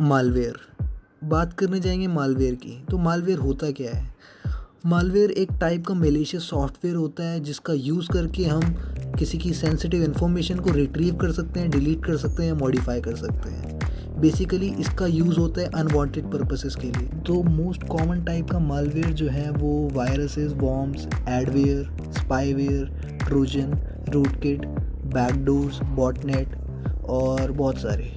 Malware. बात करने जाएंगे मालवेयर की। तो मालवेयर होता क्या है? मालवेयर एक टाइप का मेलिशियस सॉफ्टवेयर होता है जिसका यूज़ करके हम किसी की सेंसिटिव इन्फॉर्मेशन को रिट्रीव कर सकते हैं, डिलीट कर सकते हैं या मॉडिफाई कर सकते हैं। बेसिकली इसका यूज़ होता है अनवांटेड पर्पसेस के लिए। तो मोस्ट कॉमन टाइप का मालवेयर जो है वो viruses, worms, adware, spyware, Trojan, rootkit, backdoors, botnet और बहुत सारे।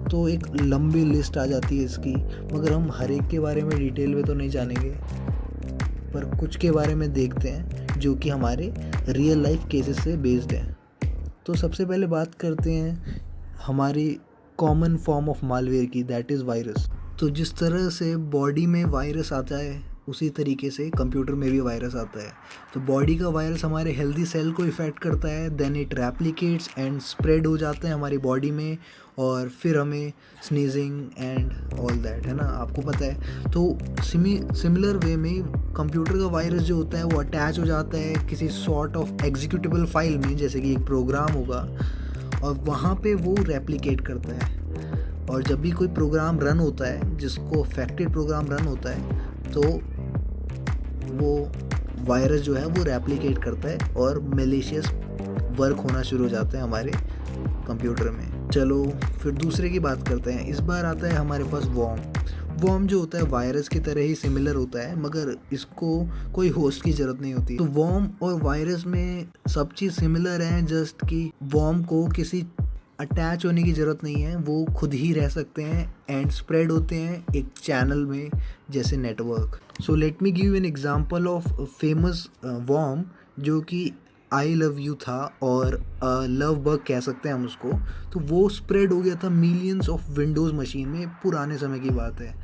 तो एक लंबी लिस्ट आ जाती है इसकी, मगर हम हर एक के बारे में डिटेल में तो नहीं जानेंगे, पर कुछ के बारे में देखते हैं जो कि हमारे रियल लाइफ केसेस से बेस्ड हैं। तो सबसे पहले बात करते हैं हमारी कॉमन फॉर्म ऑफ मालवेयर की, दैट इज़ वायरस। तो जिस तरह से बॉडी में वायरस आता है उसी तरीके से कंप्यूटर में भी वायरस आता है। तो बॉडी का वायरस हमारे हेल्दी सेल को इफ़ेक्ट करता है, then it replicates and spread हो जाता है हमारी बॉडी में, और फिर हमें स्नीजिंग एंड ऑल दैट, है ना, आपको पता है। तो सिमिलर वे में कंप्यूटर का वायरस जो होता है वो अटैच हो जाता है किसी सॉर्ट ऑफ एग्जीक्यूटेबल फाइल में, जैसे कि एक प्रोग्राम होगा, और वहाँ पे वो रेप्लिकेट करता है। और जब भी कोई प्रोग्राम रन होता है, जिसको अफेक्टेड प्रोग्राम रन होता है, तो वो वायरस जो है वो रेप्लिकेट करता है और मेलिशियस वर्क होना शुरू हो जाता है हमारे कंप्यूटर में। चलो फिर दूसरे की बात करते हैं। इस बार आता है हमारे पास वॉर्म जो होता है वायरस की तरह ही सिमिलर होता है, मगर इसको कोई होस्ट की ज़रूरत नहीं होती। तो वॉर्म और वायरस में सब चीज़ सिमिलर है, जस्ट कि वॉर्म को किसी अटैच होने की ज़रूरत नहीं है, वो खुद ही रह सकते हैं एंड स्प्रेड होते हैं एक चैनल में, जैसे network. So let me give an example of famous worm जो कि आई लव यू था, और लव बग कह सकते हैं हम उसको। तो वो स्प्रेड हो गया था मिलियंस ऑफ विंडोज़ मशीन में, पुराने समय की बात है।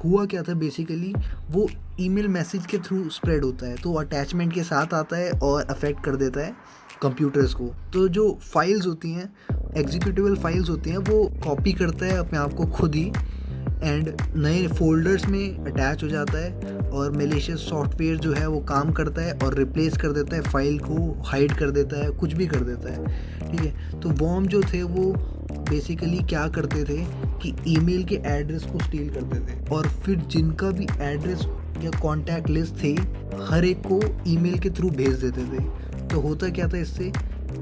हुआ क्या था बेसिकली, वो ईमेल मैसेज के थ्रू स्प्रेड होता है, तो अटैचमेंट के साथ आता है और अफेक्ट कर देता है कंप्यूटर्स को। तो जो फाइल्स होती हैं, एग्जीक्यूटेबल फाइल्स होती हैं, वो कॉपी करता है अपने आप को खुद ही एंड नए फोल्डर्स में अटैच हो जाता है, और मेलिशियस सॉफ्टवेयर जो है वो काम करता है और रिप्लेस कर देता है, फाइल को हाइड कर देता है, कुछ भी कर देता है, ठीक है। तो वॉर्म जो थे वो बेसिकली क्या करते थे कि ईमेल के एड्रेस को स्टील करते थे, और फिर जिनका भी एड्रेस या कॉन्टैक्ट लिस्ट थे हर एक को ईमेल के थ्रू भेज देते थे। तो होता क्या था इससे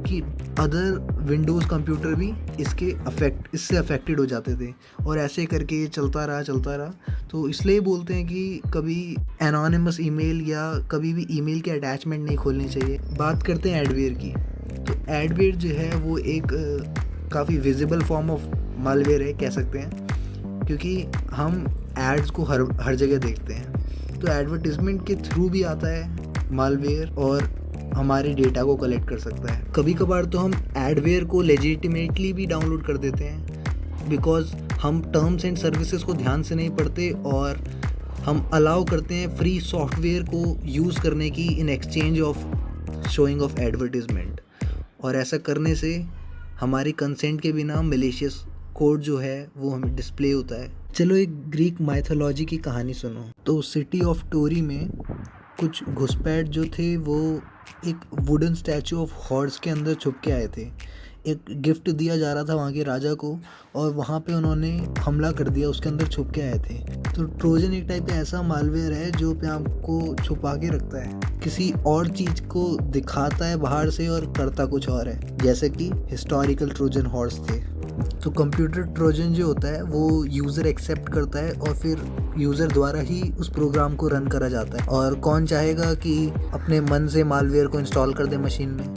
कि अदर विंडोज़ कंप्यूटर भी इससे अफेक्टेड हो जाते थे, और ऐसे करके ये चलता रहा। तो इसलिए बोलते हैं कि कभी एनोनिमस ईमेल या कभी भी ईमेल के अटैचमेंट नहीं खोलने चाहिए। बात करते हैं एडवेयर की। तो एडवेयर जो है वो एक काफ़ी विजिबल फॉर्म ऑफ मालवेयर है, कह सकते हैं, क्योंकि हम एड्स को हर जगह देखते हैं। तो एडवर्टिजमेंट के थ्रू भी आता है मालवेयर और हमारे डेटा को कलेक्ट कर सकता है। कभी कभार तो हम एडवेयर को लेजिटिमेटली भी डाउनलोड कर देते हैं, बिकॉज हम टर्म्स एंड सर्विसेज को ध्यान से नहीं पढ़ते और हम अलाउ करते हैं फ्री सॉफ्टवेयर को यूज़ करने की in exchange of showing off advertisement, और ऐसा करने से हमारी कंसेंट के बिना मेलिशियस कोड जो है वो हमें डिस्प्ले होता है। चलो एक ग्रीक माइथोलॉजी की कहानी सुनो। तो सिटी ऑफ टोरी में कुछ घुसपैठ जो थे वो एक वुडन स्टैचू ऑफ हॉर्स के अंदर छुप के आए थे। एक गिफ्ट दिया जा रहा था वहाँ के राजा को, और वहाँ पे उन्होंने हमला कर दिया, उसके अंदर छुप के आए थे। तो ट्रोजन एक टाइप का ऐसा मालवेयर है जो अपने आप को छुपा के रखता है, किसी और चीज़ को दिखाता है बाहर से और करता कुछ और है, जैसे कि हिस्टोरिकल ट्रोजन हॉर्स थे। तो कंप्यूटर ट्रोजन जो होता है वो यूज़र एक्सेप्ट करता है और फिर यूज़र द्वारा ही उस प्रोग्राम को रन करा जाता है, और कौन चाहेगा कि अपने मन से मालवेयर को इंस्टॉल कर दे मशीन में।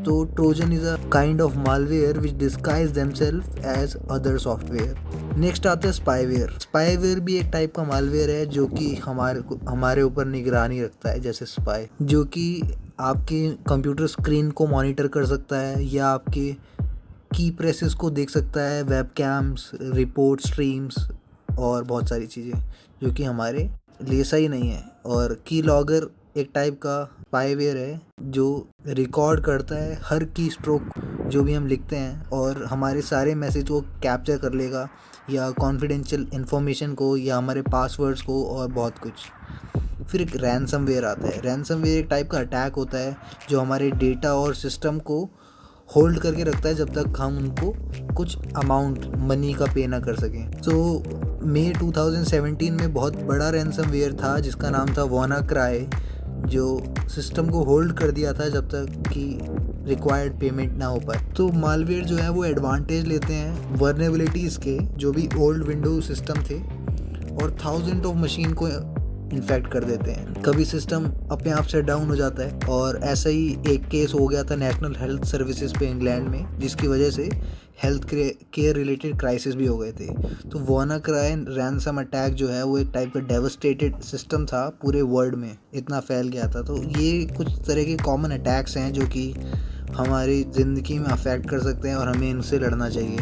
तो Trojan is a kind of malware which disguise themselves as other software. Next आता है स्पाईवेयर। स्पाईवेयर भी एक टाइप का मालवेयर है जो कि हमारे ऊपर निगरानी रखता है, जैसे स्पाई, जो कि आपके कंप्यूटर स्क्रीन को मॉनिटर कर सकता है या आपके की प्रेसेस को देख सकता है, वेब कैम्स, रिपोर्ट स्ट्रीम्स और बहुत सारी चीज़ें जो कि हमारे लिए सही नहीं है। और की लॉगर एक टाइप का स्पाईवेयर है जो रिकॉर्ड करता है हर की स्ट्रोक जो भी हम लिखते हैं, और हमारे सारे मैसेज को कैप्चर कर लेगा, या कॉन्फिडेंशियल इन्फॉर्मेशन को, या हमारे पासवर्ड्स को, और बहुत कुछ। फिर एक रैनसमवेयर आता है। रैनसमवेयर एक टाइप का अटैक होता है जो हमारे डेटा और सिस्टम को होल्ड करके रखता है जब तक हम उनको कुछ अमाउंट मनी का पे ना कर सकें। तो मई 2017 में बहुत बड़ा रैनसमवेयर था जिसका नाम था WannaCry, जो सिस्टम को होल्ड कर दिया था जब तक कि रिक्वायर्ड पेमेंट ना हो पाए। तो मालवेयर जो है वो एडवांटेज लेते हैं वर्नेबिलिटीज़ के, जो भी ओल्ड विंडोज सिस्टम थे, और थाउजेंड ऑफ मशीन को इन्फेक्ट कर देते हैं। कभी सिस्टम अपने आप से डाउन हो जाता है, और ऐसा ही एक केस हो गया था नेशनल हेल्थ सर्विसेज पे इंग्लैंड में, जिसकी वजह से हेल्थ केयर रिलेटेड क्राइसिस भी हो गए थे। तो WannaCry रैनसम अटैक जो है वो एक टाइप का डेवस्टेटेड सिस्टम था, पूरे वर्ल्ड में इतना फैल गया था। तो ये कुछ तरह के कॉमन अटैक्स हैं जो कि हमारी ज़िंदगी में अफेक्ट कर सकते हैं और हमें इनसे लड़ना चाहिए।